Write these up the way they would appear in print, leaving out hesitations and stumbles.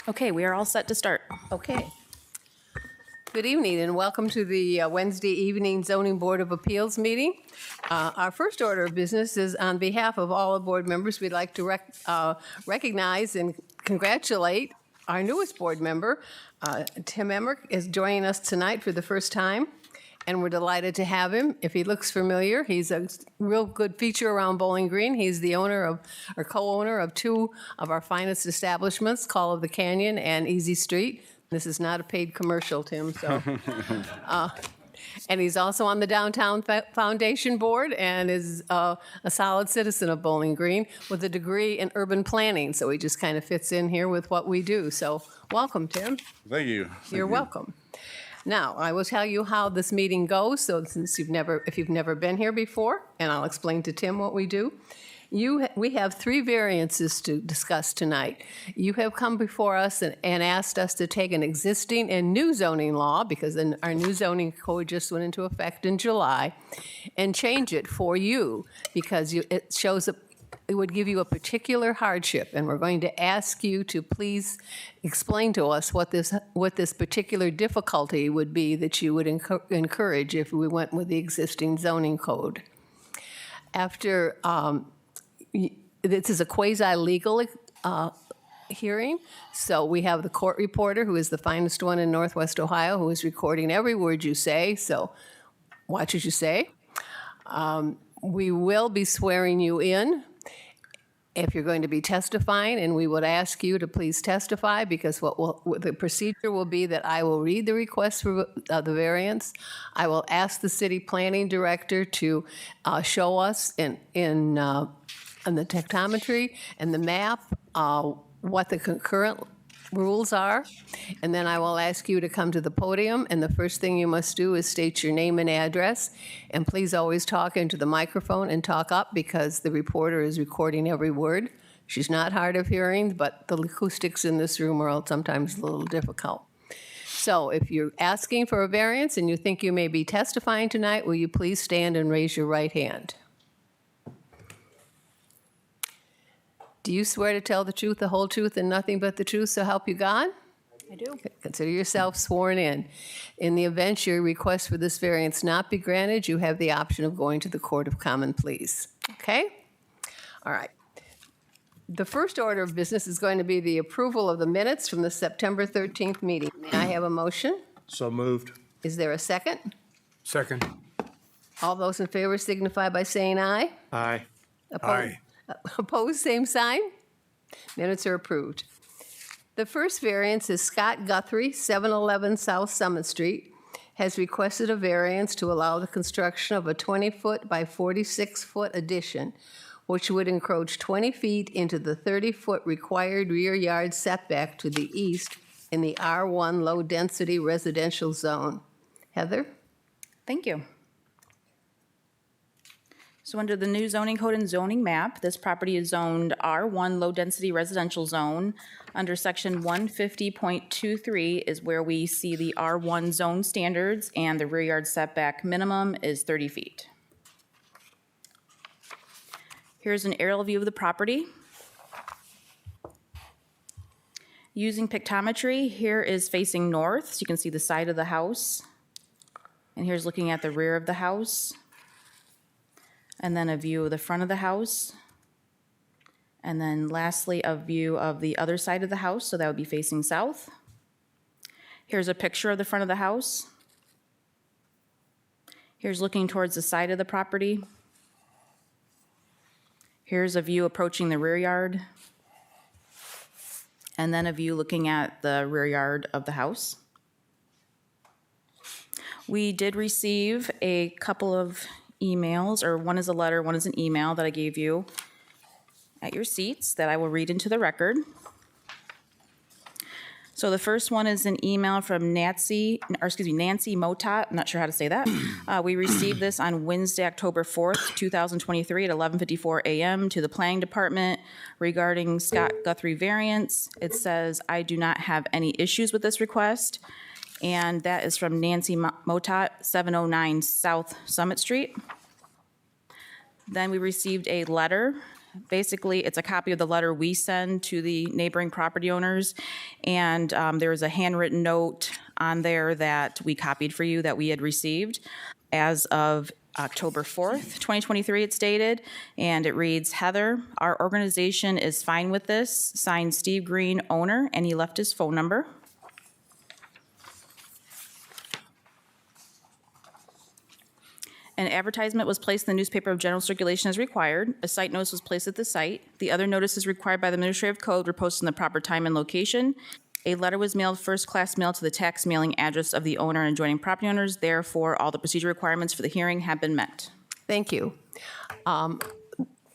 Okay, we are all set to start. Okay. Good evening and welcome to the Wednesday evening Zoning Board of Appeals meeting. Our first order of business is on behalf of all the board members, we'd like to recognize and congratulate our newest board member. Tim Emmerich is joining us tonight for the first time, and we're delighted to have him. If he looks familiar, he's a real good feature around Bowling Green. He's the owner of, or co-owner of two of our finest establishments, Call of the Canyon and Easy Street. This is not a paid commercial, Tim, so. And he's also on the Downtown Foundation Board and is a solid citizen of Bowling Green with a degree in urban planning. So he just kind of fits in here with what we do. So welcome, Tim. Thank you. You're welcome. Now, I will tell you how this meeting goes, so since if you've never been here before, and I'll explain to Tim what we do. We have three variances to discuss tonight. You have come before us and asked us to take an existing and new zoning law, because our new zoning code just went into effect in July, and change it for you, because it shows up. It would give you a particular hardship, and we're going to ask you to please explain to us what this particular difficulty would be that you would encourage if we went with the existing zoning code. After, this is a quasi-legal hearing, so we have the court reporter, who is the finest one in Northwest Ohio, who is recording every word you say, so watch what you say. We will be swearing you in if you're going to be testifying, and we would ask you to please testify, because what the procedure will be that I will read the request for the variance. I will ask the city planning director to show us in the tectometry and the map what the concurrent rules are, and then I will ask you to come to the podium, and the first thing you must do is state your name and address, and please always talk into the microphone and talk up, because the reporter is recording every word. She's not hard of hearing, but the acoustics in this room are sometimes a little difficult. So if you're asking for a variance and you think you may be testifying tonight, will you please stand and raise your right hand? Do you swear to tell the truth, the whole truth, and nothing but the truth, so help you God? I do. Consider yourself sworn in. In the event your request for this variance not be granted, you have the option of going to the Court of Common Pleas. Okay? All right. The first order of business is going to be the approval of the minutes from the September 13th meeting. May I have a motion? So moved. Is there a second? Second. All those in favor signify by saying aye. Aye. Opposed? Opposed, same sign. Minutes are approved. The first variance is Scott Guthrie, 711 South Summit Street, has requested a variance to allow the construction of a 20-foot by 46-foot addition, which would encroach 20 feet into the 30-foot required rear yard setback to the east in the R1 low-density residential zone. Heather? Thank you. So under the new zoning code and zoning map, this property is zoned R1 Low Density Residential Zone. Under section 150.23 is where we see the R1 zone standards, and the rear yard setback minimum is 30 feet. Here's an aerial view of the property. Using pictometry, here is facing north, so you can see the side of the house. And here's looking at the rear of the house. And then a view of the front of the house. And then lastly, a view of the other side of the house, so that would be facing south. Here's a picture of the front of the house. Here's looking towards the side of the property. Here's a view approaching the rear yard. And then a view looking at the rear yard of the house. We did receive a couple of emails, or one is a letter, one is an email that I gave you at your seats that I will read into the record. So the first one is an email from Nancy Motat. I'm not sure how to say that. We received this on Wednesday, October 4th, 2023 at 11:54 a.m. to the Planning Department regarding Scott Guthrie variance. It says, I do not have any issues with this request. And that is from Nancy Motat, 709 South Summit Street. Then we received a letter Basically, it's a copy of the letter we send to the neighboring property owners. And there is a handwritten note on there that we copied for you that we had received as of October 4th, 2023, it's dated, and it reads, Heather, our organization is fine with this. Signed, Steve Green, owner, and he left his phone number. An advertisement was placed in the newspaper of general circulation as required. A site notice was placed at the site. The other notices required by the administrative code were posted in the proper time and location. A letter was mailed, first-class mail, to the tax mailing address of the owner and adjoining property owners. Therefore, all the procedure requirements for the hearing have been met. Thank you.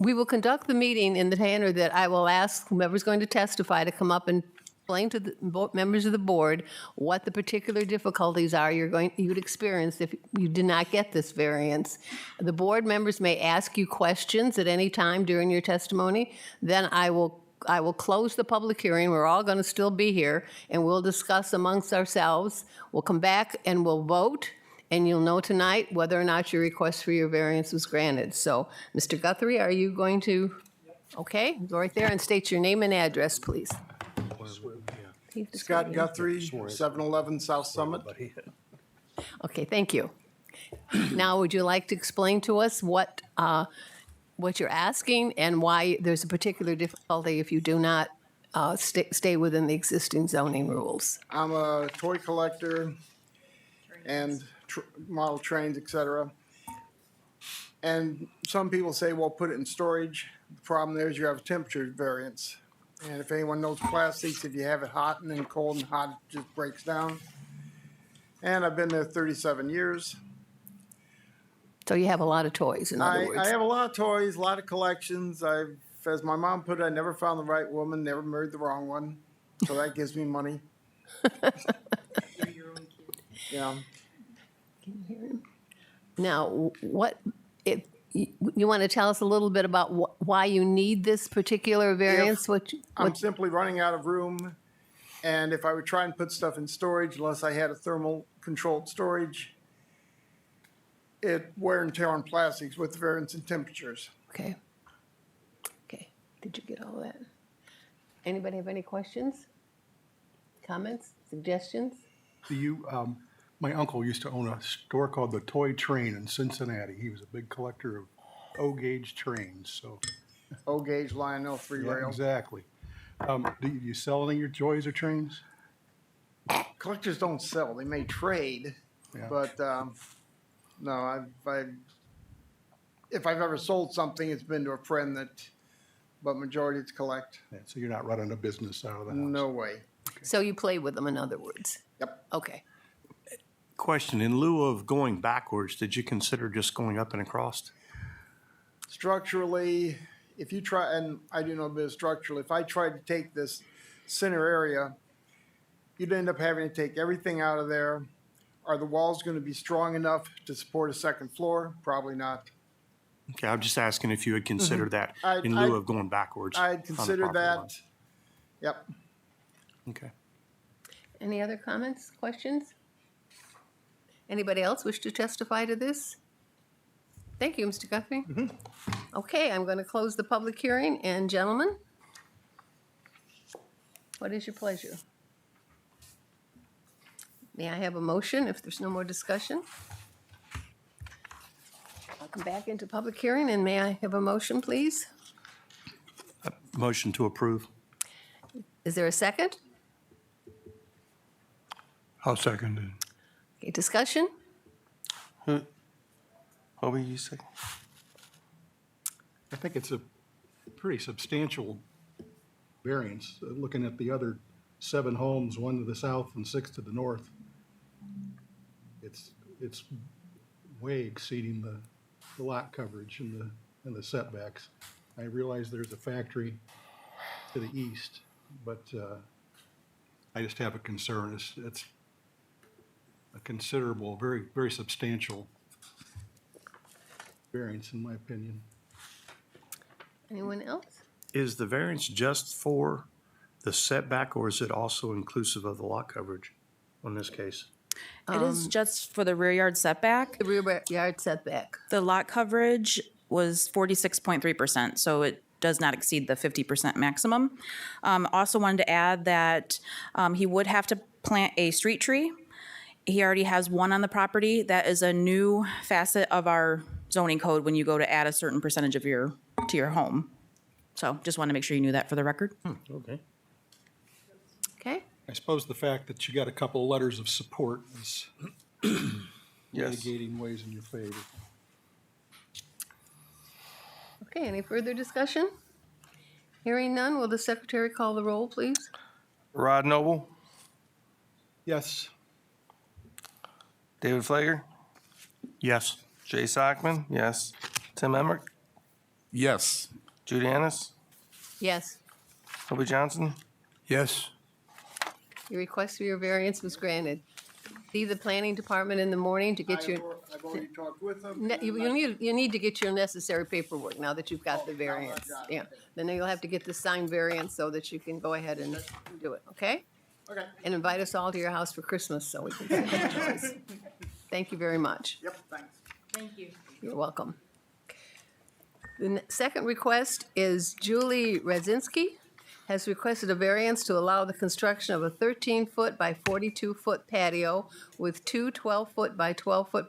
We will conduct the meeting in the manner that I will ask whomever's going to testify to come up and explain to the members of the board what the particular difficulties are you'd experience if you did not get this variance. The board members may ask you questions at any time during your testimony. Then I will close the public hearing. We're all going to still be here, and we'll discuss amongst ourselves. We'll come back and we'll vote, and you'll know tonight whether or not your request for your variance was granted. So, Mr. Guthrie, are you going to? Okay, go right there and state your name and address, please. Scott Guthrie, 711 South Summit. Okay, thank you. Now, would you like to explain to us what you're asking and why there's a particular difficulty if you do not stay within the existing zoning rules? I'm a toy collector and model trains, etc. And some people say, well, put it in storage. The problem there is you have a temperature variance. And if anyone knows plastics, if you have it hot and then cold and hot, it just breaks down. And I've been there 37 years. So you have a lot of toys, in other I words. have a lot of toys, a lot of collections. As my mom put it, I never found the right woman, never married the wrong one. So that gives me money. Yeah. Now, you want to tell us a little bit about why you need this particular variance? I'm simply running out of room, and if I would try and put stuff in storage, unless I had a thermal controlled storage, it wear and tear on plastics with variance in temperatures. Okay. Did you get all that? Anybody have any questions, comments, suggestions? My uncle used to own a store called the Toy Train in Cincinnati. He was a big collector of O-gauge trains, so. O-gauge Lionel 3 Yeah, rail. exactly. Do you sell any of your toys or trains? Collectors don't sell; they may trade. Yeah. But no, if I've ever sold something, it's been to a friend but majority it's collect. Yeah, so you're not running a business out of the house? No way. So you play with them, in other words? Yep. Okay. Question, in lieu of going backwards, did you consider just going up and across? Structurally, if you try, and I do know a bit of structural, if I tried to take this center area, you'd end up having to take everything out of there. Are the walls going to be strong enough to support a second floor? Probably not. Okay, I'm just asking if you had considered that I'd- in lieu I'd- of going backwards. I'd on the consider property line. that. Yep. Okay. Any other comments, questions? Anybody else wish to testify to this? Thank you, Mr. Guthrie. Okay, I'm going to close the public hearing, and gentlemen, what is your pleasure? May I have a motion if there's no more discussion? I'll come back into public hearing, and may I have a motion, please? Motion to approve. Is there a second? I'll second it. Okay, discussion? What were you saying? I think it's a pretty substantial variance, looking at the other 7 homes, 1 to the south and 6 to the north. It's way exceeding the lot coverage and the setbacks. I realize there's a factory to the east, but I just have a concern. It's a considerable, very, very substantial variance, in my opinion. Anyone else? Is the variance just for the setback, or is it also inclusive of the lot coverage on this case? It is just for the rear yard setback. The rear yard setback. The lot coverage was 46.3%, so it does not exceed the 50% maximum. Also wanted to add that he would have to plant a street tree. He already has one on the property. That is a new facet of our zoning code when you go to add a certain percentage of to your home. So just want to make sure you knew that for the record. Okay. Okay? I suppose the fact that you got a couple of letters of support is mitigating ways in your favor. Okay, any further discussion? Hearing none, will the secretary call the roll, please? Rod Noble, Yes, David Flager, Yes. Jay Sockman, yes. Tim Emmerich, Yes. Judy Annis, Yes. Toby Johnson, Yes. Your request for your variance was granted. See the planning department in the morning to get your, I've already talked with them. you need to get your necessary paperwork now that you've got the variance. got it. Yeah, then you'll have to get the signed variance so that you can go ahead and do it, okay? Okay. And invite us all to your house for Christmas so we can celebrate yours. Thank you very much. Yep, thanks. Thank you. You're welcome. The second request is Julie Radzinski has requested a variance to allow the construction of a 13-foot by 42-foot patio with two 12-foot by 12-foot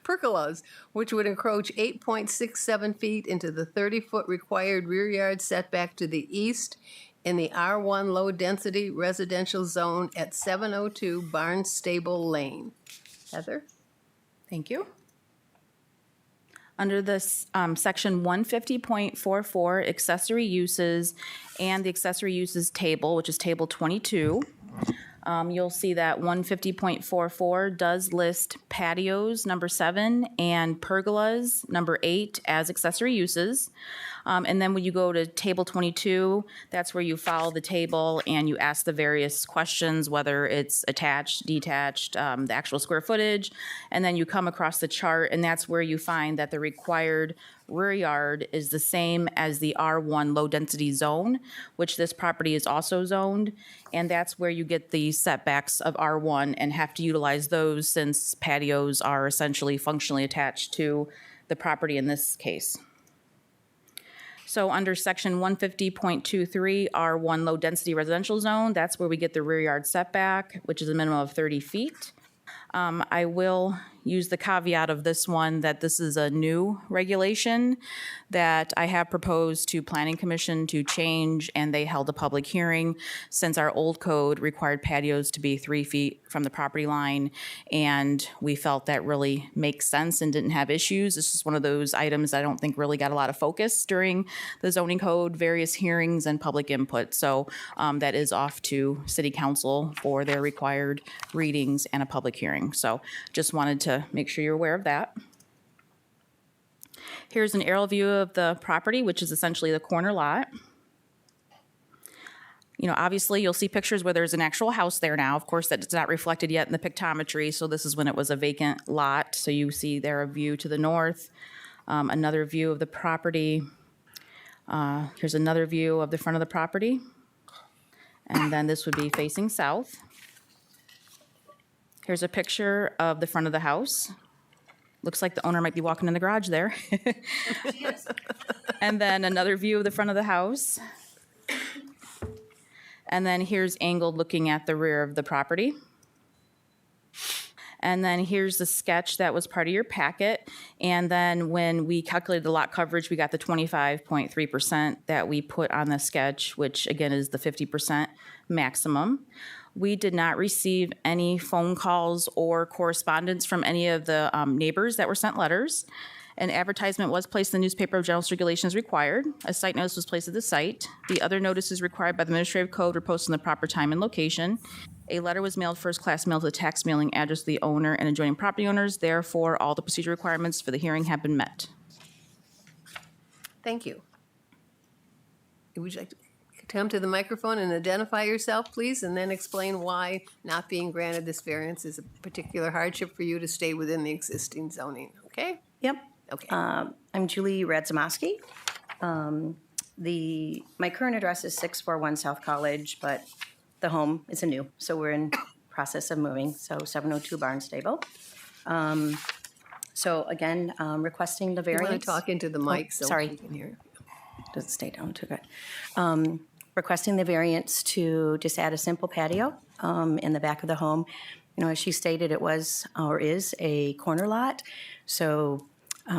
pergolas, which would encroach 8.67 feet into the 30-foot required rear yard setback to the east in the R1 low-density residential zone at 702 Barnstable Lane. Heather? Thank you. Under this section 150.44 accessory uses and the accessory uses table, which is table 22, you'll see that 150.44 does list patios, number 7, and pergolas, number 8, as accessory uses. And then when you go to table 22, that's where you follow the table and you ask the various questions, whether it's attached, detached, the actual square footage, and then you come across the chart, and that's where you find that the required rear yard is the same as the R1 low-density zone, which this property is also zoned, and that's where you get the setbacks of R1 and have to utilize those since patios are essentially functionally attached to the property in this case. So under section 150.23, R1 low-density residential zone, that's where we get the rear yard setback, which is a minimum of 30 feet. I will use the caveat of this one that this is a new regulation that I have proposed to Planning Commission to change, and they held a public hearing since our old code required patios to be 3 feet from the property line, and we felt that really makes sense and didn't have issues. This is one of those items I don't think really got a lot of focus during the zoning code, various hearings and public input. So that is off to City Council for their required readings and a public hearing. So just wanted to make sure you're aware of that. Here's an aerial view of the property, which is essentially the corner lot. You know, obviously you'll see pictures where there's an actual house there now. Of course, that's not reflected yet in the pictometry. So this is when it was a vacant lot. So you see there a view to the north, another view of the property. Here's another view of the front of the property. And then this would be facing south. Here's a picture of the front of the house. Looks like the owner might be walking in the garage there. And then another view of the front of the house. And then here's angled looking at the rear of the property. And then here's the sketch that was part of your packet. And then when we calculated the lot coverage, we got the 25.3% that we put on the sketch, which again is the 50% maximum. We did not receive any phone calls or correspondence from any of the neighbors that were sent letters. An advertisement was placed in the newspaper of general circulation as required. A site notice was placed at the site. The other notices required by the administrative code were posted in the proper time and location. A letter was mailed, first class mail, to the tax mailing address of the owner and adjoining property owners. Therefore, all the procedure requirements for the hearing have been met. Thank you. Would you like to come to the microphone and identify yourself, please, and then explain why not being granted this variance is a particular hardship for you to stay within the existing zoning, okay? Yep. Okay. I'm Julie Radzymaski. My current address is 641 South College, but the home is new, so we're in process of moving, so 702 Barnstable. So again, requesting the You variance. want to talk into the mic so sorry. we can hear. Does it stay down? Too good. Requesting the variance to just add a simple patio in the back of the home. You know, as she stated, it was or is a corner lot, so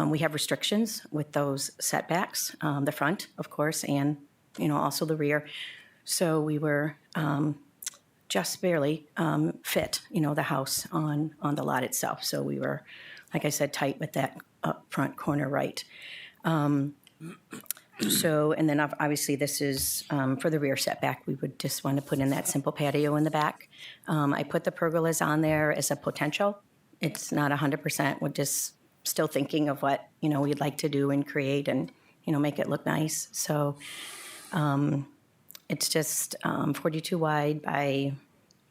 we have restrictions with those setbacks, the front, of course, and, you know, also the rear. So we were just barely fit, you know, the house on the lot itself. So we were, like I said, tight with that up front corner right. So, and then obviously this is for the rear setback. We would just want to put in that simple patio in the back. I put the pergolas on there as a potential. It's not 100%. We're just still thinking of what, you know, we'd like to do and create and, you know, make it look nice. So it's just 42 wide by,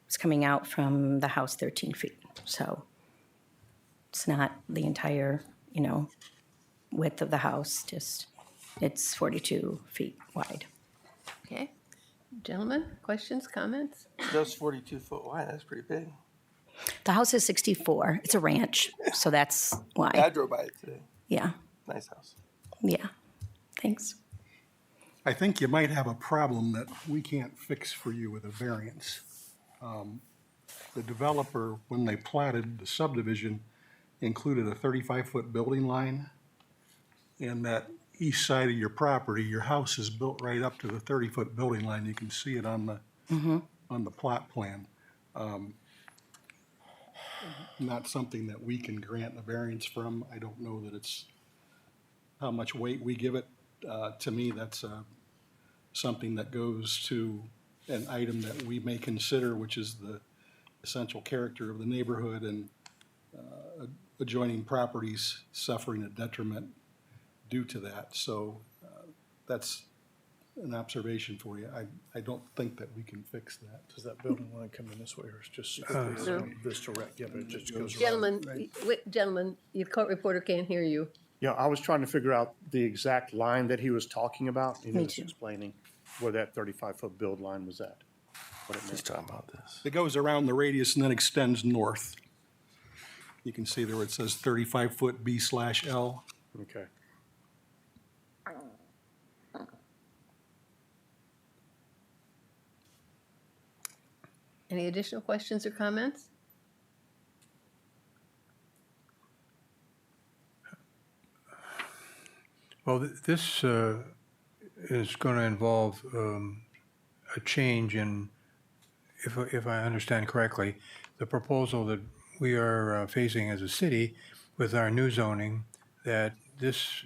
it's coming out from the house 13 feet. So it's not the entire, you know, width of the house, just it's 42 feet wide. Okay. Gentlemen, questions, comments? Just 42 foot wide, that's pretty big. The house is 64. It's a ranch, so that's I why. drove by it today. Yeah, Nice house. yeah. Thanks. I think you might have a problem that we can't fix for you with a variance. The developer, when they platted the subdivision, included a 35-foot building line. And that east side of your property, your house is built right up to the 30-foot building line. You can see it on the plot plan. Not something that we can grant a variance from. I don't know that it's how much weight we give it. To me, that's something that goes to an item that we may consider, which is the essential character of the neighborhood and adjoining properties suffering a detriment due to that. So that's an observation for you. I don't think that we can fix that. Does that building line come in this way or is just strictly this direct? Yeah, but it just goes around. Gentlemen, gentlemen, your court reporter can't hear you. Yeah, I was trying to figure out the exact line that he was talking about. He Me was too. explaining where that 35-foot build line was at. What it He's meant. talking about this. It goes around the radius and then extends north. You can see there where it says 35-foot B/L. Okay. Any additional questions or comments? Well, this is going to involve a change in, if I understand correctly, the proposal that we are facing as a city with our new zoning, that this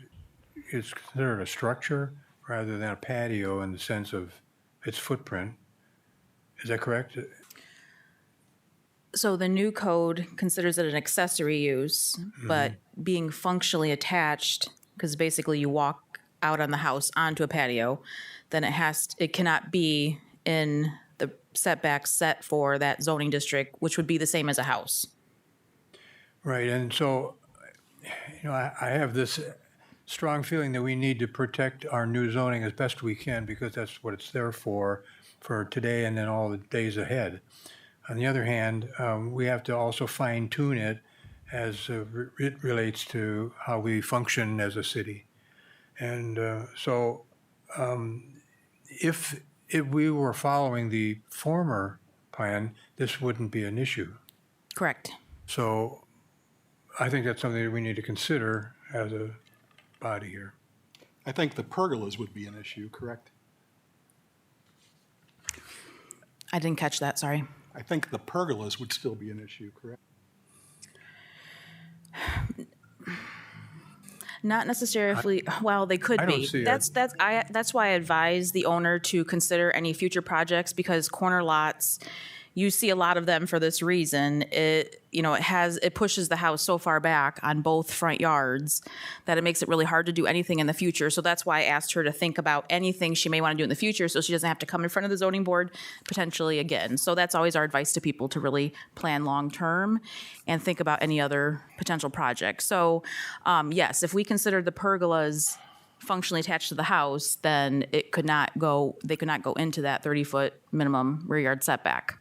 is considered a structure rather than a patio in the sense of its footprint. Is that correct? So the new code considers it an accessory use, but being functionally attached, because basically you walk out on the house onto a patio, then it cannot be in the setback set for that zoning district, which would be the same as a house. Right, and so, you know, I have this strong feeling that we need to protect our new zoning as best we can because that's what it's there for today and then all the days ahead. On the other hand, we have to also fine tune it as it relates to how we function as a city. And so if we were following the former plan, this wouldn't be an issue. Correct. So I think that's something that we need to consider as a body here. I think the pergolas would be an issue, correct? I didn't catch that, sorry. I think the pergolas would still be an issue, correct? Not necessarily, well, they could I don't be. see it. That's why I advise the owner to consider any future projects because corner lots, you see a lot of them for this reason. It pushes the house so far back on both front yards that it makes it really hard to do anything in the future. So that's why I asked her to think about anything she may want to do in the future so she doesn't have to come in front of the zoning board potentially again. So that's always our advice to people, to really plan long-term and think about any other potential projects. So yes, if we consider the pergolas functionally attached to the house, then they could not go into that 30-foot minimum rear yard setback.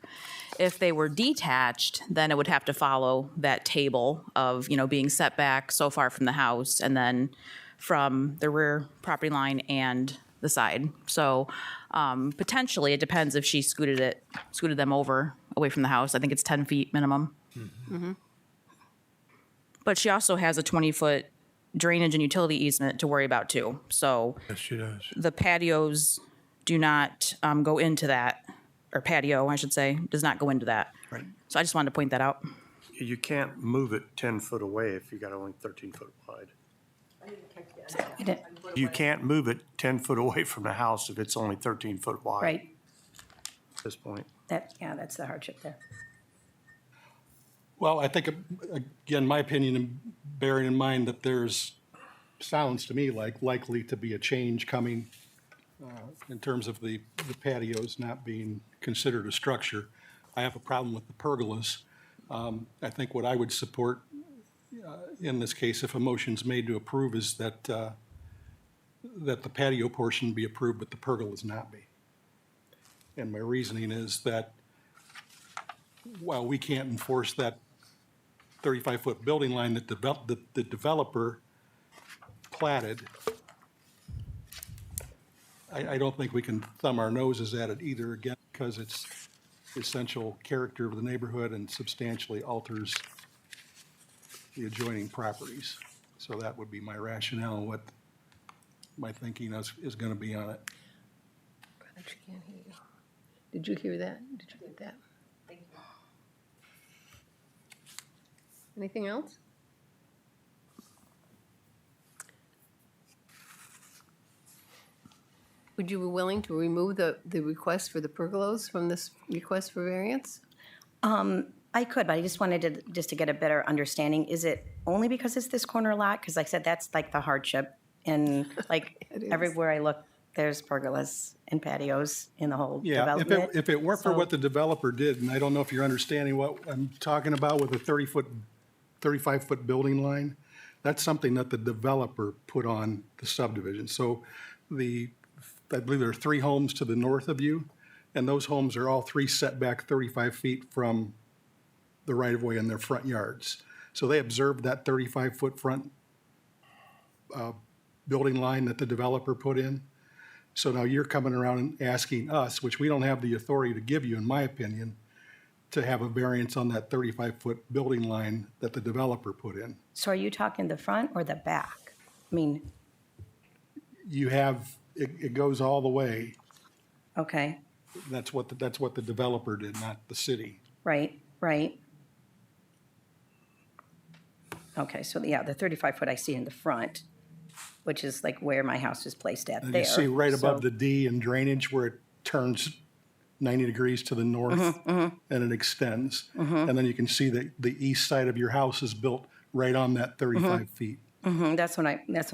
If they were detached, then it would have to follow that table of, being set back so far from the house and then from the rear property line and the side. So potentially, it depends if she scooted them over away from the house. I think it's 10 feet minimum. But she also has a 20-foot drainage and utility easement to worry about too. So Yes, she does. the patios do not go into that, or patio, I should say, does not go into that. Right. So I just wanted to point that out. You can't move it 10 foot away if you got only 13 foot wide. I didn't- You can't move it 10 foot away from the house if it's only 13 foot wide. Right, At this point. that's the hardship there. Well, I think, again, my opinion, and bearing in mind that sounds to me like likely to be a change coming in terms of the patios not being considered a structure. I have a problem with the pergolas. I think what I would support in this case, if a motion's made to approve, is that the patio portion be approved, but the pergolas not be. And my reasoning is that while we can't enforce that 35-foot building line that the developer platted, I don't think we can thumb our noses at it either, again, because it's essential character of the neighborhood and substantially alters the adjoining properties. So that would be my rationale, what my thinking is going to be on it. But she can't hear you. Did you hear that? Did you get that? Anything else? Would you be willing to remove the request for the pergolas from this request for variance? I could, but I just wanted to get a better understanding. Is it only because it's this corner lot? Because like I said, that's like the hardship. And like It is. everywhere I look, there's pergolas and patios in the whole Yeah, development. if it weren't for So- what the developer did, and I don't know if you're understanding what I'm talking about with a 35-foot building line, that's something that the developer put on the subdivision. So I believe there are 3 homes to the north of you, and those homes are all 3 setback 35 feet from the right-of-way in their front yards. So they observed that 35-foot front building line that the developer put in. So now you're coming around and asking us, which we don't have the authority to give you, in my opinion, to have a variance on that 35-foot building line that the developer put in. So are you talking the front or the back? I mean, You have, it goes all the way. okay, That's what the developer did, not the city. right. Okay, so yeah, the 35-foot I see in the front, which is like where my house is placed at And there. you see right above So- the D in drainage where it turns 90 degrees to the north and it extends. And then you can see that the east side of your house is built right on that 35 feet. That's what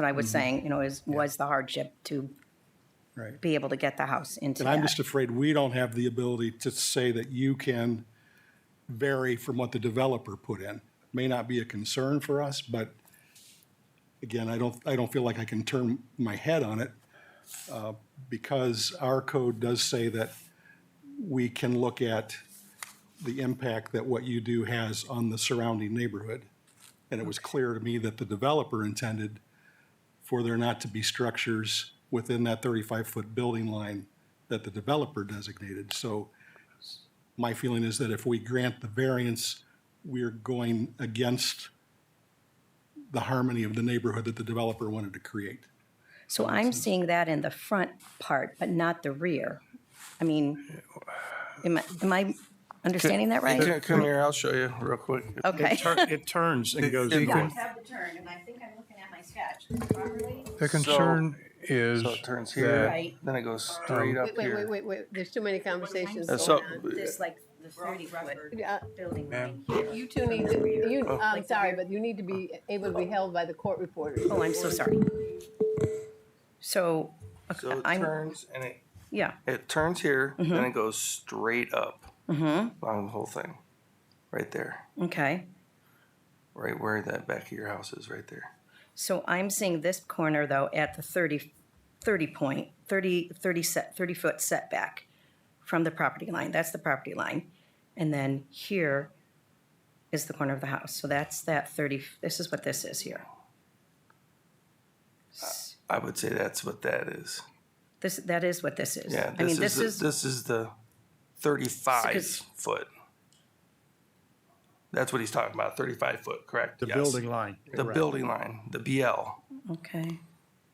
I was saying, was the hardship to Right. be able to get the house into And I'm that. just afraid we don't have the ability to say that you can vary from what the developer put in. May not be a concern for us, but again, I don't feel like I can turn my head on it because our code does say that we can look at the impact that what you do has on the surrounding neighborhood. And it was clear to me that the developer intended for there not to be structures within that 35-foot building line that the developer designated. So my feeling is that if we grant the variance, we're going against the harmony of the neighborhood that the developer wanted to create. So I'm seeing that in the front part, but not the rear. I mean, am I understanding that right? Come here, I'll show you real quick. Okay. It turns and goes It- north. have the turn, and I think I'm looking at my sketch properly. The concern is So it turns that here, Right. then it goes straight up Wait, here. wait, there's too many conversations And going so- on. This like the 30-foot Yeah, building Ma'am? line here. You two need to, I'm sorry, but you need to be able to be held by the court reporters. Oh, I'm so sorry. So, So it I'm, turns and yeah, it turns here, then it goes straight up along the whole thing. Right there. okay. Right where that back of your house is, right there. So I'm seeing this corner though at the 30 foot setback from the property line. That's the property line. And then here is the corner of the house. So that's that 30, this is what this is here. I would say that's what that is. That is what this is. Yeah, I mean, this this is the 35 Because- foot. That's what he's talking about, 35 foot, correct? The Yes. building line. The building line, the BL, okay.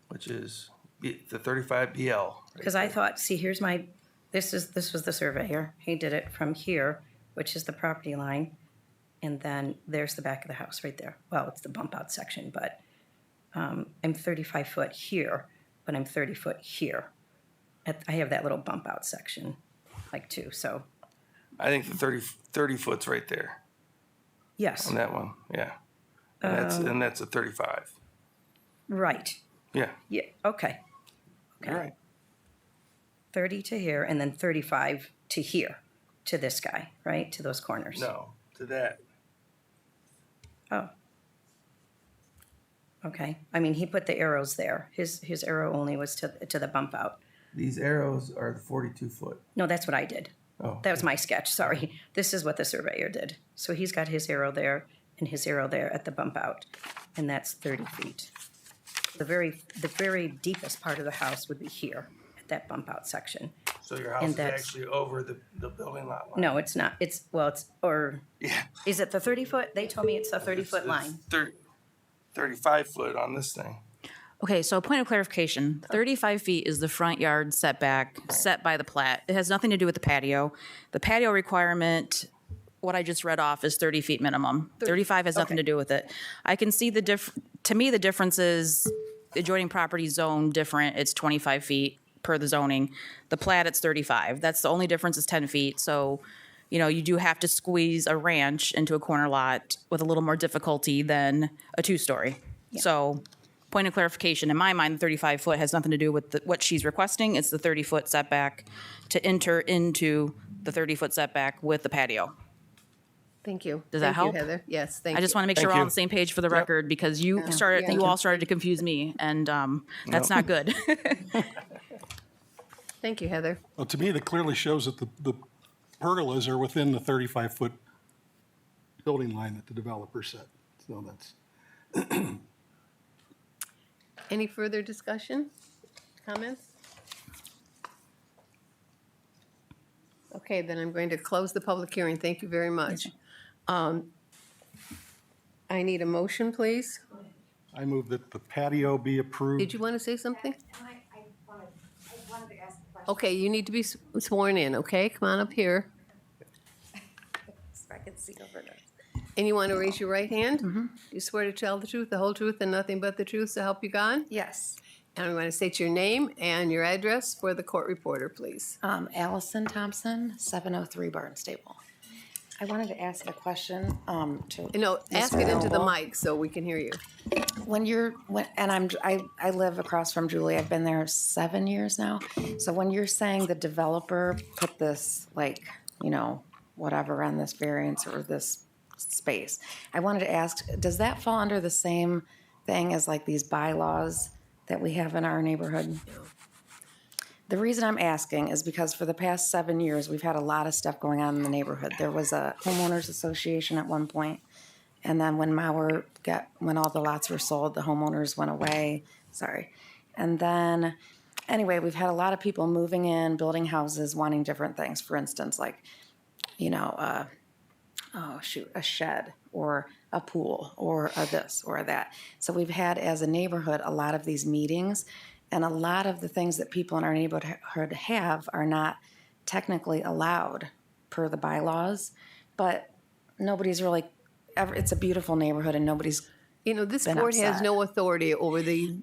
which is the 35 BL. Because I thought, see, here's my, this was the surveyor. He did it from here, which is the property line. And then there's the back of the house right there. Well, it's the bump out section, but I'm 35 foot here, but I'm 30 foot here. I have that little bump out section, like too, so, I think the 30 foot's right there yes, on that one, yeah. And that's a 35. right. Yeah, Yeah, okay. you're right. 30 to here and then 35 to here, to this guy, right? To those corners. No, to that. Oh. Okay. I mean, he put the arrows there. His arrow only was to the bump out. These arrows are the 42 foot. No, that's what I did. Oh, That was my sketch, sorry. This is what the surveyor did. So he's got his arrow there and his arrow there at the bump out, and that's 30 feet. The very deepest part of the house would be here, at that bump out section. so your house And is that's- actually over the building lot line. No, it's not. Or Yeah. is it the 30 foot? They told me it's a 30-foot line. 35 foot on this thing. Okay, so a point of clarification, 35 feet is the front yard setback set by the plat. It has nothing to do with the patio. The patio requirement, what I just read off, is 30 feet minimum. 35 has nothing to do with it. I can see to me, the difference is adjoining property zone different, it's 25 feet per the zoning. The plat, it's 35. That's the only difference is 10 feet, so, you do have to squeeze a ranch into a corner lot with a little more difficulty than a two-story. So, point of clarification, in my mind, the 35 foot has nothing to do with what she's requesting. It's the 30-foot setback to enter into the 30-foot setback with the patio. Thank you. Does that help? Thank you, Heather. Yes, thank you. I just want to make sure Thank we're all you. on the same page for the record because you all started to confuse me, and that's not good. Thank you, Heather. Well, to me, that clearly shows that the pergolas are within the 35-foot building line that the developer set. So that's, Any further discussion, comments? Okay, then I'm going to close the public hearing. Thank you very much. I need a motion, please. I move that the patio be approved. Did you want to say something? I wanted to ask a question. Okay, you need to be sworn in, okay? Come on up here. So I can see over this. And you want to raise your right hand? You swear to tell the truth, the whole truth, and nothing but the truth, so help you God? Yes. And I'm going to state your name and your address for the court reporter, please. Allison Thompson, 703 Barnstable. I wanted to ask a question to. No, ask Mr. it into the Noble. mic so we can hear you. I live across from Julie. I've been there 7 years now. So when you're saying the developer put this, whatever on this variance or this space, I wanted to ask, does that fall under the same thing as like these bylaws that we have in our neighborhood? The reason I'm asking is because for the past 7 years, we've had a lot of stuff going on in the neighborhood. There was a homeowners association at one point, and then when when all the lots were sold, the homeowners went away. Sorry. And then, anyway, we've had a lot of people moving in, building houses, wanting different things. For instance, like, a shed or a pool or a this or that. So we've had, as a neighborhood, a lot of these meetings, and a lot of the things that people in our neighborhood have are not technically allowed per the bylaws, but nobody's really ever, it's a beautiful neighborhood and nobody's, This Been board has upset. no authority over the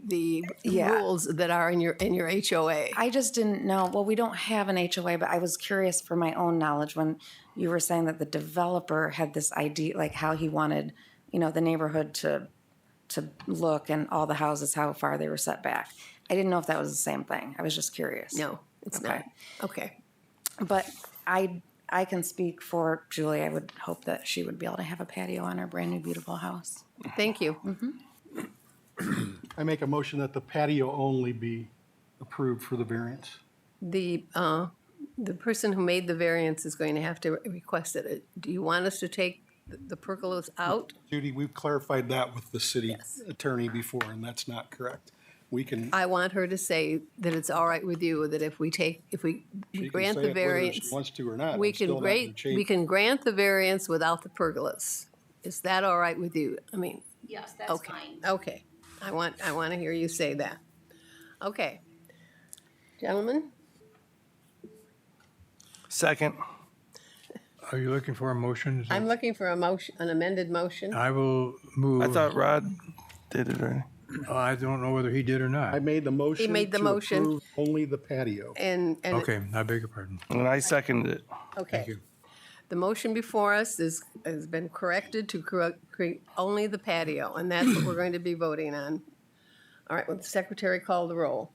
Yeah. rules that are in your HOA. I just didn't know, well, we don't have an HOA, but I was curious for my own knowledge when you were saying that the developer had this idea, like how he wanted, the neighborhood to look and all the houses, how far they were set back. I didn't know if that was the same thing. I was just curious. No, it's not. Okay. Okay. But I can speak for Julie. I would hope that she would be able to have a patio on her brand new beautiful house. Thank you. I make a motion that the patio only be approved for the variance. The person who made the variance is going to have to request it. Do you want us to take the pergolas out? Judy, we've clarified that with the city Yes. attorney before, and that's not correct. We can, I want her to say that it's all right with you, that if we she can grant say the it whether variance, she wants to or not. we I'm still can not gonna grant, change- we can grant the variance without the pergolas. Is that all right with you? I mean, Yes, that's okay, okay. I want to hear you say that. Okay. Gentlemen, Second. Are you looking for a motion? Is I'm that- looking for a motion, an amended motion. I will move. I thought Rod did it already. I don't know whether he did or I not. made the motion made the to motion. approve only the patio. And, Okay, I beg your pardon. And I seconded it. okay. Thank you. The motion before us has been corrected to create only the patio, and that's what we're going to be voting on. All right, will the secretary call the roll?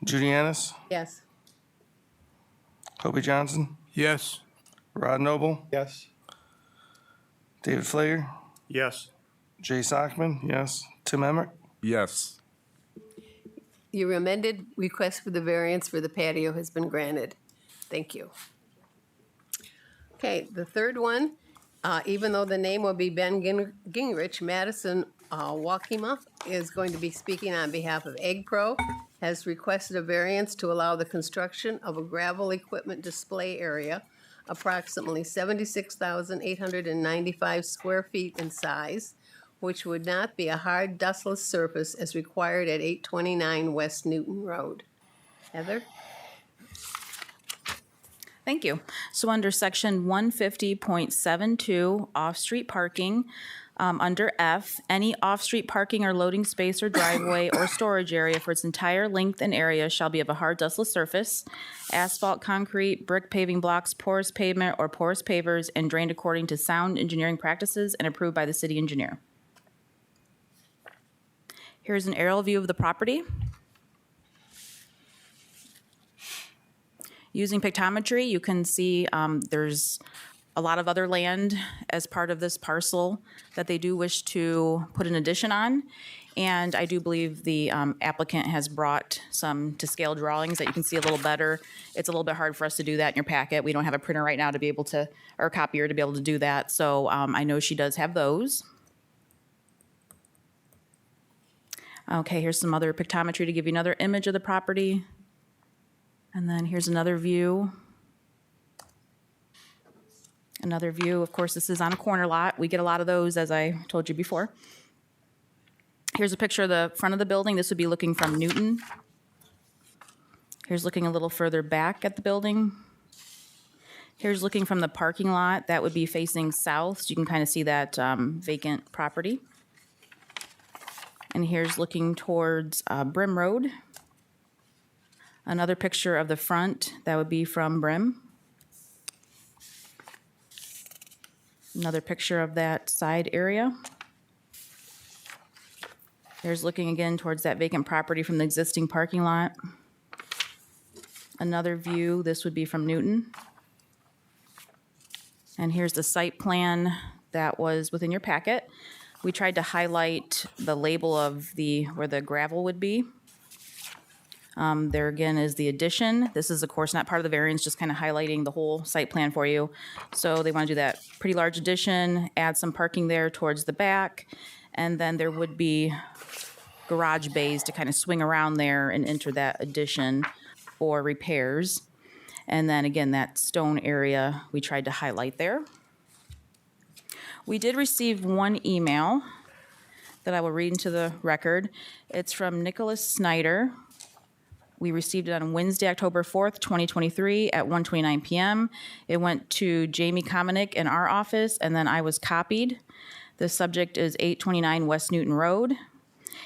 Judianus, Yes. Hobie Johnson, Yes, Rod Noble, Yes? David Flager, Yes. Jay Sockman, yes. Tim Emmert, Yes. Your amended request for the variance for the patio has been granted. Thank you. Okay, the third one, even though the name will be Ben Gingrich, Madison Wakima is going to be speaking on behalf of Egg Pro, has requested a variance to allow the construction of a gravel equipment display area approximately 76,895 square feet in size, which would not be a hard dustless surface as required at 829 West Newton Road. Heather? Thank you. So under section 150.72, off-street parking, under F, any off-street parking or loading space or driveway or storage area for its entire length and area shall be of a hard dustless surface, asphalt, concrete, brick paving blocks, porous pavement, or porous pavers, and drained according to sound engineering practices and approved by the city engineer. Here's an aerial view of the property. Using pictometry, you can see there's a lot of other land as part of this parcel that they do wish to put an addition on. And I do believe the applicant has brought some to scale drawings that you can see a little better. It's a little bit hard for us to do that in your packet. We don't have a printer right now to be able to, or a copier to be able to do that. So I know she does have those. Okay, here's some other pictometry to give you another image of the property. And then here's another view. Another view, of course, this is on a corner lot. We get a lot of those, as I told you before. Here's a picture of the front of the building. This would be looking from Newton. Here's looking a little further back at the building. Here's looking from the parking lot. That would be facing south, so you can kind of see that vacant property. And here's looking towards Brim Road. Another picture of the front, that would be from Brim. Another picture of that side area. There's looking again towards that vacant property from the existing parking lot. Another view, this would be from Newton. And here's the site plan that was within your packet. We tried to highlight the label of where the gravel would be. There again is the addition. This is, of course, not part of the variance, just kind of highlighting the whole site plan for you. So they want to do that pretty large addition, add some parking there towards the back, and then there would be garage bays to kind of swing around there and enter that addition for repairs. And then again, that stone area we tried to highlight there. We did receive one email that I will read into the record. It's from Nicholas Snyder. We received it on Wednesday, October 4th, 2023 at 1:29 p.m. It went to Jamie Kominick in our office, and then I was copied. The subject is 829 West Newton Road.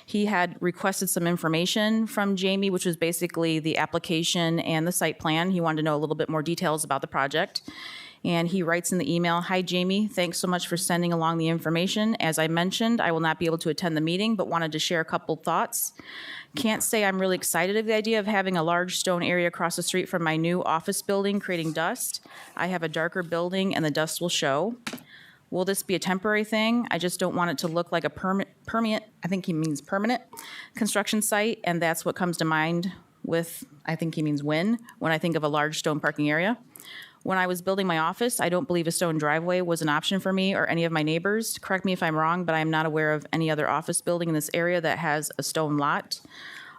He had requested some information from Jamie, which was basically the application and the site plan. He wanted to know a little bit more details about the project. And he writes in the email, "Hi, Jamie. Thanks so much for sending along the information. As I mentioned, I will not be able to attend the meeting, but wanted to share a couple thoughts. Can't say I'm really excited of the idea of having a large stone area across the street from my new office building creating dust. I have a darker building and the dust will show. Will this be a temporary thing? I just don't want it to look like a permanent, I think he means permanent, construction site, and that's what comes to mind with, I think he means when I think of a large stone parking area. When I was building my office, I don't believe a stone driveway was an option for me or any of my neighbors. Correct me if I'm wrong, but I am not aware of any other office building in this area that has a stone lot.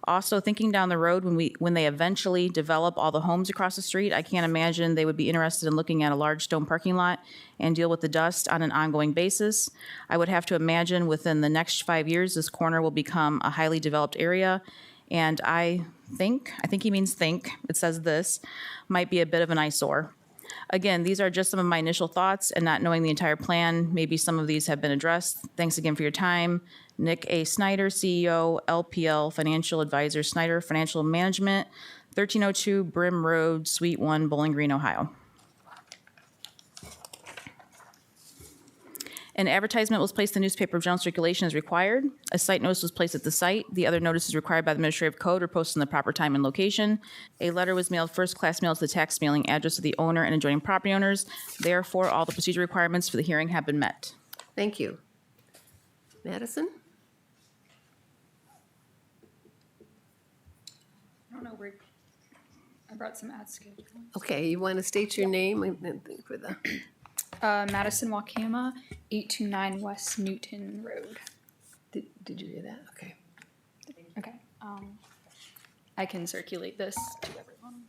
Also, thinking down the road, when they eventually develop all the homes across the street, I can't imagine they would be interested in looking at a large stone parking lot and deal with the dust on an ongoing basis. I would have to imagine within the next 5 years, this corner will become a highly developed area. And I think he means think, it says this, might be a bit of an eyesore. Again, these are just some of my initial thoughts, and not knowing the entire plan, maybe some of these have been addressed. Thanks again for your time. Nick A. Snyder, CEO, LPL Financial Advisor, Snyder Financial Management, 1302 Brim Road, Suite 1, Bowling Green, Ohio. An advertisement was placed in the newspaper of general circulation as required. A site notice was placed at the site. The other notices required by the administrative code were posted in the proper time and location. A letter was mailed first class mail to the tax mailing address of the owner and adjoining property owners. Therefore, all the procedure requirements for the hearing have been met. Thank you. Madison? I don't know where, I brought some ad schedule. Okay, you want to state your name for the, Madison Wakama, 829 West Newton Road. did you do that? Okay. Okay. I can circulate this to everyone.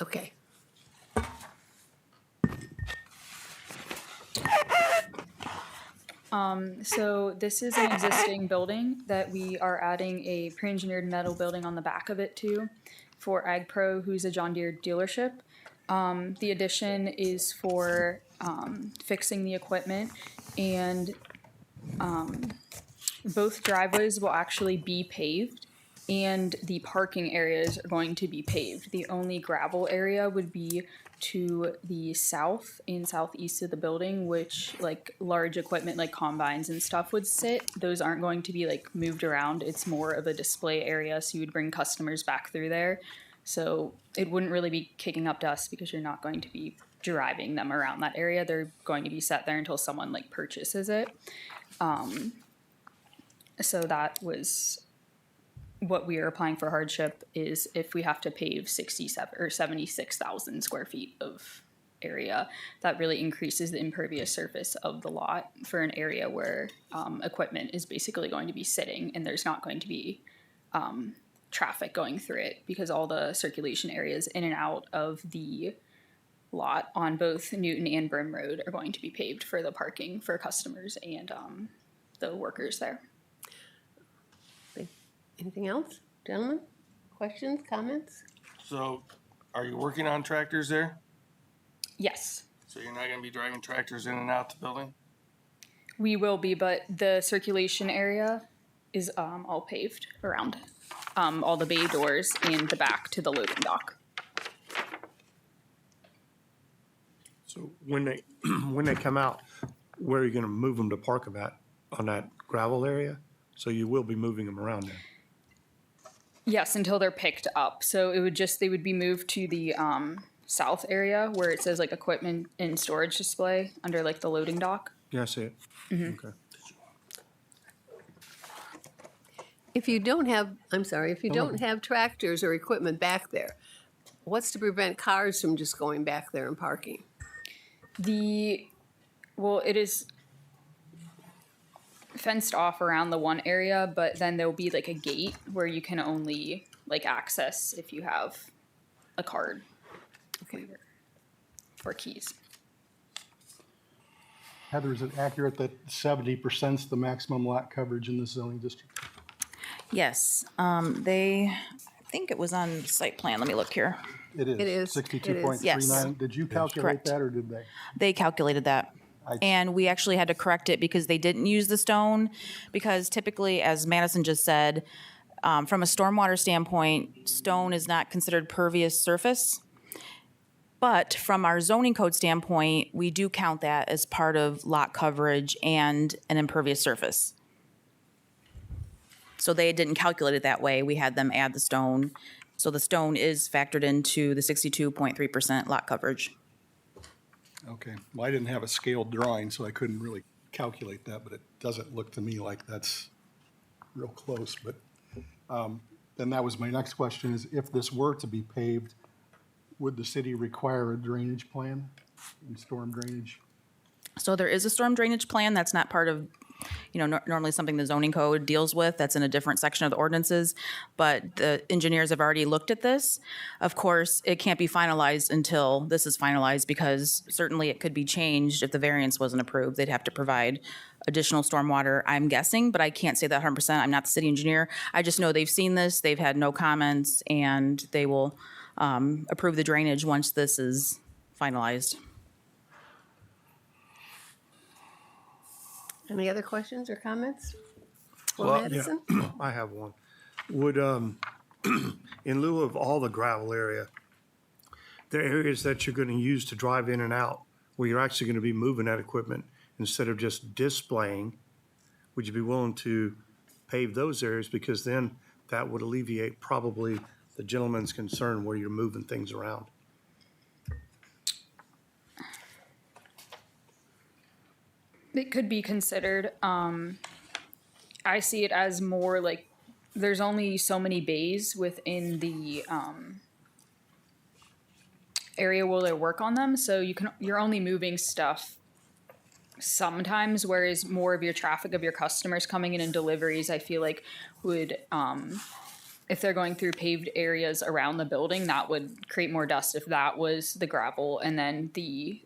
Okay. So this is an existing building that we are adding a pre-engineered metal building on the back of it to for AgPro, who's a John Deere dealership. The addition is for fixing the equipment, and both driveways will actually be paved, and the parking areas are going to be paved. The only gravel area would be to the south and southeast of the building, which like large equipment like combines and stuff would sit. Those aren't going to be like moved around. It's more of a display area, so you would bring customers back through there. So it wouldn't really be kicking up dust because you're not going to be driving them around that area. They're going to be set there until someone like purchases it. So that was what we are applying for hardship, is if we have to pave 67 or 76,000 square feet of area, that really increases the impervious surface of the lot for an area where equipment is basically going to be sitting, and there's not going to be traffic going through it, because all the circulation areas in and out of the lot on both Newton and Brim Road are going to be paved for the parking for customers and the workers there. Anything else, gentlemen? Questions, comments? So, are you working on tractors there? Yes, So you're not gonna be driving tractors in and out the building? we will be, but the circulation area is all paved around all the bay doors and the back to the loading dock. So when they come out, where are you gonna move them to park them at? On that gravel area? So you will be moving them around there? Yes, until they're picked up. So it would they would be moved to the south area where it says like equipment and storage display under like the loading dock. Yeah, I see it. Okay. If you don't have, I'm sorry, if you don't have tractors or equipment back there, what's to prevent cars from just going back there and parking? Well, it is fenced off around the one area, but then there'll be like a gate where you can only like access if you have a card. Okay. Or keys. Heather, is it accurate that 70% is the maximum lot coverage in this zoning district? Yes, I think it was on site plan. Let me look here. It is. It is. 62.39. Yes. Did you calculate Correct. that, or did they? They calculated that. And we actually had to correct it because they didn't use the stone. Because typically, as Madison just said, from a stormwater standpoint, stone is not considered pervious surface. But from our zoning code standpoint, we do count that as part of lot coverage and an impervious surface. So they didn't calculate it that way. We had them add the stone. So the stone is factored into the 62.3% lot coverage. Okay. Well, I didn't have a scaled drawing, so I couldn't really calculate that, but it doesn't look to me like that's real close. But then that was my next question, is if this were to be paved, would the city require a drainage plan and storm drainage? So there is a storm drainage plan that's not part of, normally something the zoning code deals with. That's in a different section of the ordinances. But the engineers have already looked at this. Of course, it can't be finalized until this is finalized because certainly it could be changed if the variance wasn't approved. They'd have to provide additional stormwater, I'm guessing, but I can't say that 100%. I'm not the city engineer. I just know they've seen this, they've had no comments, and they will approve the drainage once this is finalized. Any other questions or comments? For Well, Madison? I have one. Would, in lieu of all the gravel area, the areas that you're gonna use to drive in and out, where you're actually gonna be moving that equipment instead of just displaying, would you be willing to pave those areas? Because then that would alleviate probably the gentleman's concern where you're moving things around. It could be considered. I see it as more like there's only so many bays within the area where they work on them, so you're only moving stuff sometimes, whereas more of your traffic of your customers coming in and deliveries, I feel like would if they're going through paved areas around the building, that would create more dust if that was the gravel and then the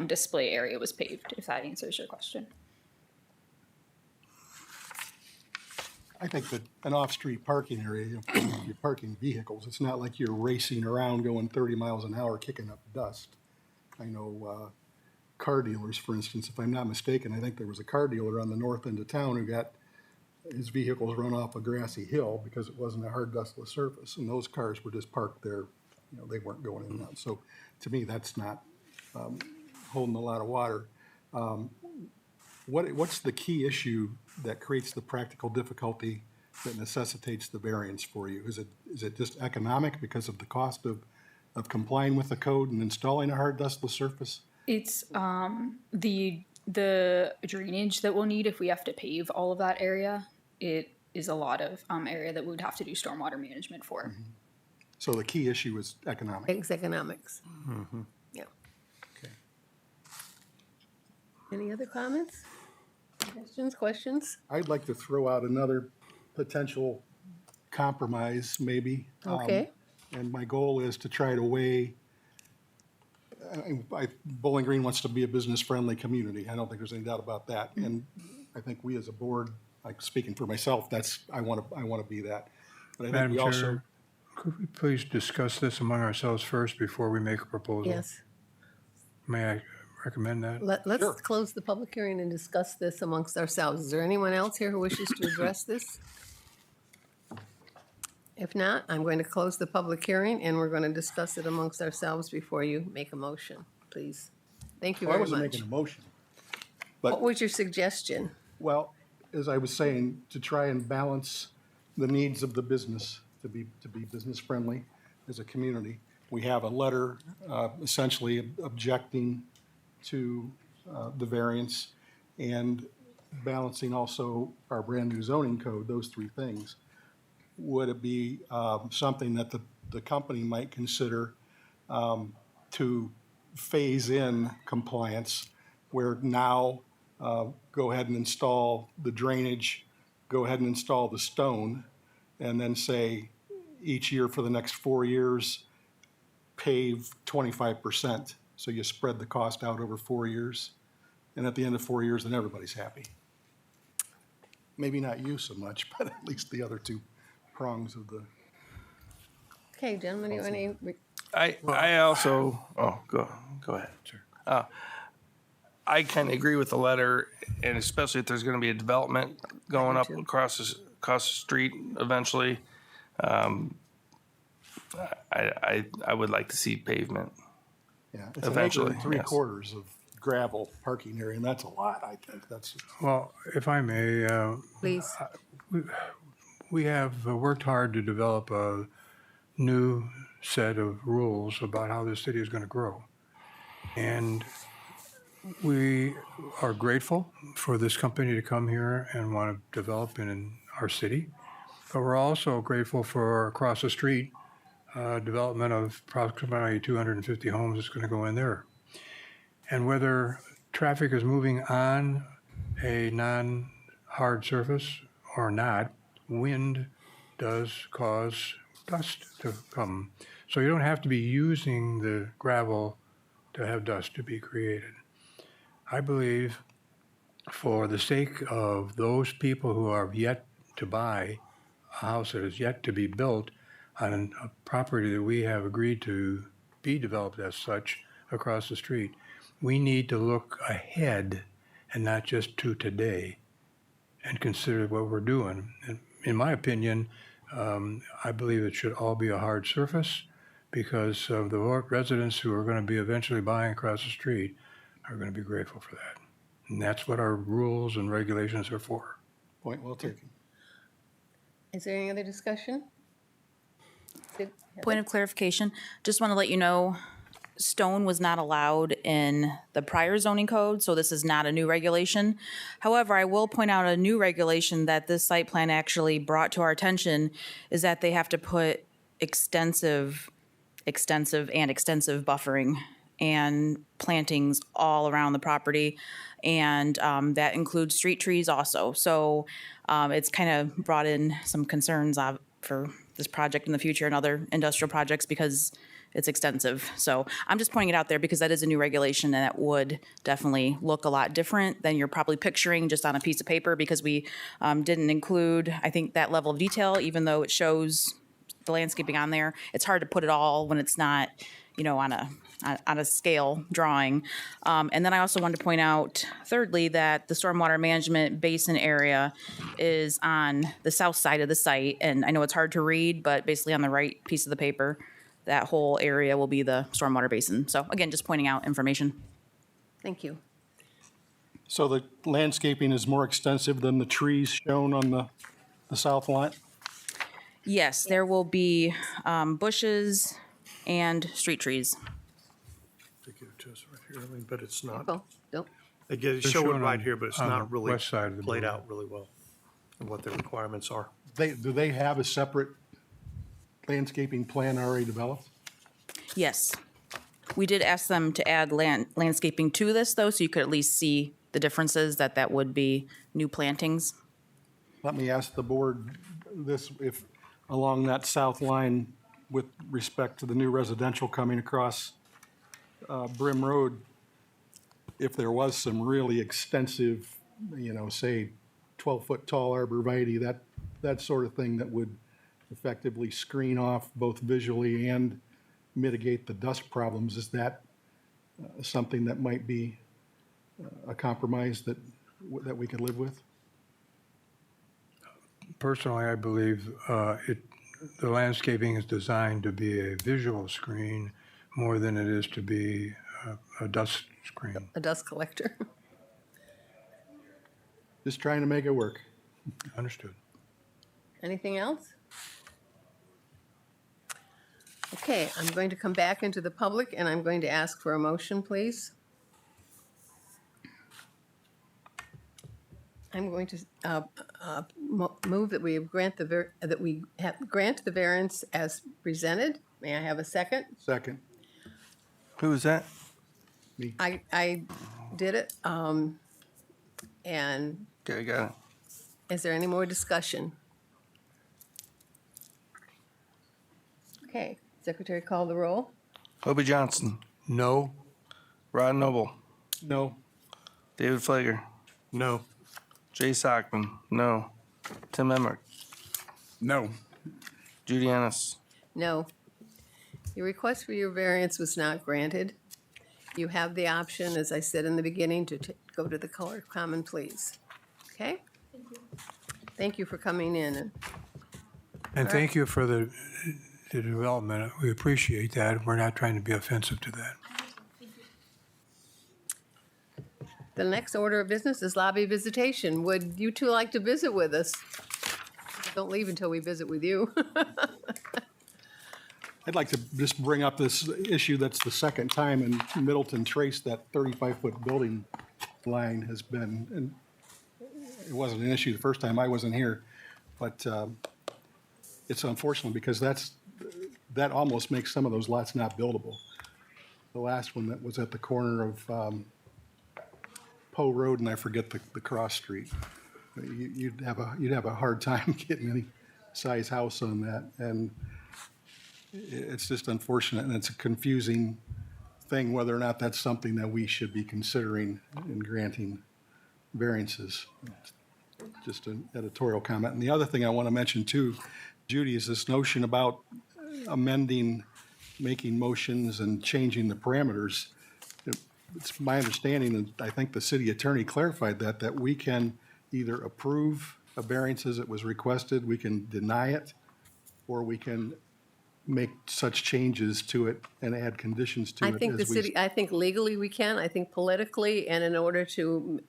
display area was paved, if that answers your question. I think that an off-street parking area, you're parking vehicles, it's not like you're racing around going 30 miles an hour kicking up dust. I know car dealers, for instance, if I'm not mistaken, I think there was a car dealer on the north end of town who got his vehicles run off a grassy hill because it wasn't a hard dustless surface, and those cars were just parked there, they weren't going in and out. So to me, that's not holding a lot of water. What's the key issue that creates the practical difficulty that necessitates the variance for you? Is it just economic because of the cost of complying with the code and installing a hard dustless surface? It's the drainage that we'll need if we have to pave all of that area. It is a lot of area that we would have to do stormwater management for. Mm-hmm. So the key issue is economic. It's economics. Yeah. Okay. Any other comments? Questions? I'd like to throw out another potential compromise, maybe. Okay. And my goal is to try to weigh, Bowling Green wants to be a business-friendly community. I don't think there's any doubt about that. And I think we as a board, like speaking for myself, I want to be that. But I think Madam we also, Chair, could we please discuss this among ourselves first before we make a proposal? Yes. May I recommend that? Let's close the public hearing and discuss this amongst ourselves. Is there anyone else here who wishes to address this? If not, I'm going to close the public hearing and we're going to discuss it amongst ourselves before you make a motion, please. Thank you well, I very wasn't much. making a motion. What was your suggestion? Well, as I was saying, to try and balance the needs of the business, to be business-friendly as a community. We have a letter essentially objecting to the variance and balancing also our brand-new zoning code, those three things. Would it be something that the company might consider to phase in compliance, where now go ahead and install the drainage, go ahead and install the stone, and then say each year for the next 4 years, pave 25%. So you spread the cost out over 4 years. And at the end of 4 years, then everybody's happy. Maybe not you so much, but at least the other two prongs of the. Okay, gentlemen, you want any? I also, go ahead. Sure. I kind of agree with the letter, and especially if there's going to be a development going up across the street eventually. I would like to see pavement. Yeah, it's Eventually, an acre and yes. 3/4 of gravel parking area, and that's a lot, I think. That's, Well, if I may, Please. we have worked hard to develop a new set of rules about how this city is going to grow. And we are grateful for this company to come here and want to develop in our city. But we're also grateful for across the street, development of approximately 250 homes that's going to go in there. And whether traffic is moving on a non-hard surface or not, wind does cause dust to come. So you don't have to be using the gravel to have dust to be created. I believe for the sake of those people who are yet to buy a house that is yet to be built on a property that we have agreed to be developed as such across the street, we need to look ahead and not just to today and consider what we're doing. And in my opinion, I believe it should all be a hard surface because of the residents who are going to be eventually buying across the street are going to be grateful for that. And that's what our rules and regulations are for. Point well taken. Is there any other discussion? Point of clarification, just want to let you know, stone was not allowed in the prior zoning code, so this is not a new regulation. However, I will point out a new regulation that this site plan actually brought to our attention is that they have to put extensive buffering and plantings all around the property. And that includes street trees also. So it's kind of brought in some concerns for this project in the future and other industrial projects because it's extensive. So I'm just pointing it out there because that is a new regulation and that would definitely look a lot different than you're probably picturing just on a piece of paper because we didn't include, I think, that level of detail, even though it shows the landscaping on there. It's hard to put it all when it's not, on a scale drawing. And then I also wanted to point out, thirdly, that the stormwater management basin area is on the south side of the site. And I know it's hard to read, but basically on the right piece of the paper, that whole area will be the stormwater basin. So again, just pointing out information. Thank you. So the landscaping is more extensive than the trees shown on the south lot? Yes, there will be bushes and street trees. They give it to us right here, but it's not. Oh, nope. They They're show it shown right on- here, but it's on not the really west side of the played building. out really well and what the requirements are. Do they have a separate landscaping plan already developed? Yes. We did ask them to add landscaping to this, though, so you could at least see the differences, that would be new plantings. Let me ask the board this, if along that south line with respect to the new residential coming across Brim Road, if there was some really extensive, say 12-foot tall arborvitae, that sort of thing that would effectively screen off both visually and mitigate the dust problems, is that something that might be a compromise that we could live with? Personally, I believe the landscaping is designed to be a visual screen more than it is to be a dust screen. A dust collector. Just trying to make it work. Understood. Anything else? Okay, I'm going to come back into the public and I'm going to ask for a motion, please. I'm going to move that we grant grant the variance as presented. May I have a second? Second. Who is that? I did it. And Okay, got it. is there any more discussion? Okay, Secretary, call the roll. Hobie Johnson, No. Rod Noble, No. David Flager, No. Jay Sockman, no. Tim Emmerich, No. Judy Ennis. No. Your request for your variance was not granted. You have the option, as I said in the beginning, to go to the colored common, please. Okay? Thank you for coming in. And thank you for the development. We appreciate that. We're not trying to be offensive to that. The next order of business is lobby visitation. Would you two like to visit with us? Don't leave until we visit with you. I'd like to just bring up this issue that's the second time in Middleton Trace that 35-foot building line has been, and it wasn't an issue the first time I wasn't here, but it's unfortunate because that almost makes some of those lots not buildable. The last one that was at the corner of Poe Road and I forget the cross street. You'd have a hard time getting any size house on that, and it's just unfortunate, and it's a confusing thing whether or not that's something that we should be considering in granting variances. Just an editorial comment. And the other thing I want to mention too, Judy, is this notion about amending, making motions and changing the parameters. It's my understanding, and I think the city attorney clarified that we can either approve a variance as it was requested, we can deny it, or we can make such changes to it and add conditions to I it. think the as we- city, I think legally we can, I think politically, and in order to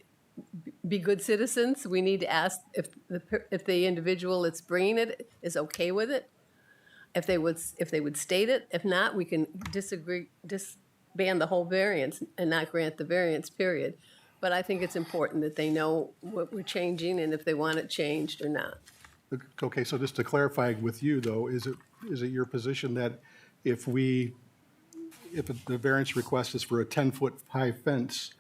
be good citizens, we need to ask if the individual that's bringing it is okay with it, if they would state it. If not, we can disband the whole variance and not grant the variance, period. But I think it's important that they know what we're changing and if they want it changed or not. Okay, so just to clarify with you though, is it your position that if the variance request is for a 10-foot high fence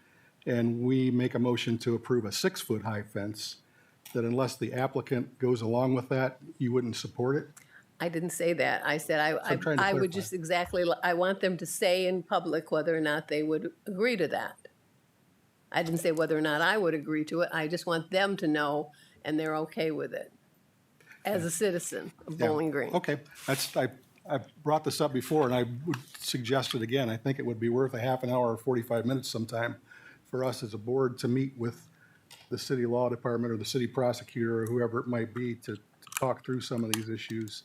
and we make a motion to approve a 6-foot high fence, that unless the applicant goes along with that, you wouldn't support it? I didn't say that. I said I'm trying to I would clarify. just exactly, I want them to say in public whether or not they would agree to that. I didn't say whether or not I would agree to it. I just want them to know and they're okay with it as a citizen of Yeah. Bowling Green. Okay, I brought this up before, and I would suggest it again. I think it would be worth a half an hour or 45 minutes sometime for us as a board to meet with the city law department or the city prosecutor or whoever it might be to talk through some of these issues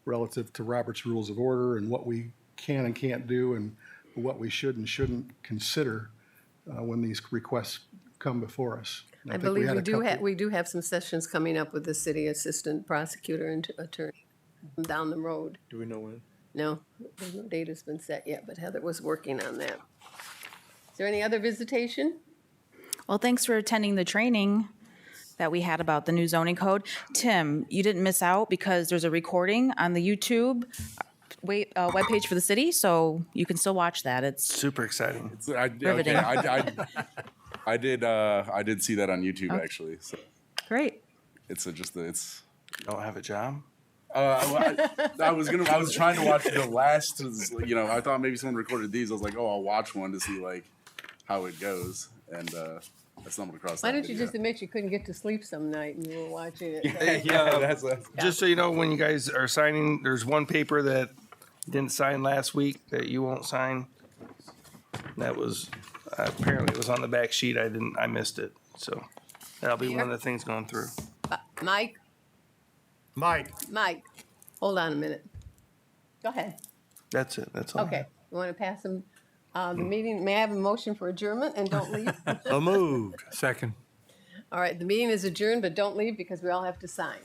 relative to Robert's Rules of Order and what we can and can't do and what we should and shouldn't consider when these requests come before us. And I think believe had a couple- we do have some sessions coming up with the city assistant prosecutor and attorney down the road. Do we know when? No, no date has been set yet, but Heather was working on that. Is there any other visitation? Well, thanks for attending the training that we had about the new zoning code. Tim, you didn't miss out because there's a recording on the YouTube webpage for the city, so you can still watch that. It's Super exciting. Riveting. I did see that on YouTube actually. So great. it's it's. Don't have a job? I was trying to watch the last. I thought maybe someone recorded these. I was like, oh, I'll watch one to see like how it goes, and I stumbled across. Why that don't you video. just admit you couldn't get to sleep some night and you were watching it? Yeah, that's Just so you know, when you guys are signing, there's one paper that you didn't sign last week that you won't sign. That was, apparently it was on the back sheet. I missed it. So that'll be one of the things going through. Mike, hold on a minute. Go ahead. That's it. That's all. I Okay, have. you want to pass them, the meeting, may I have a motion for adjournment and don't leave? So moved. Second. All right, the meeting is adjourned, but don't leave because we all have to sign.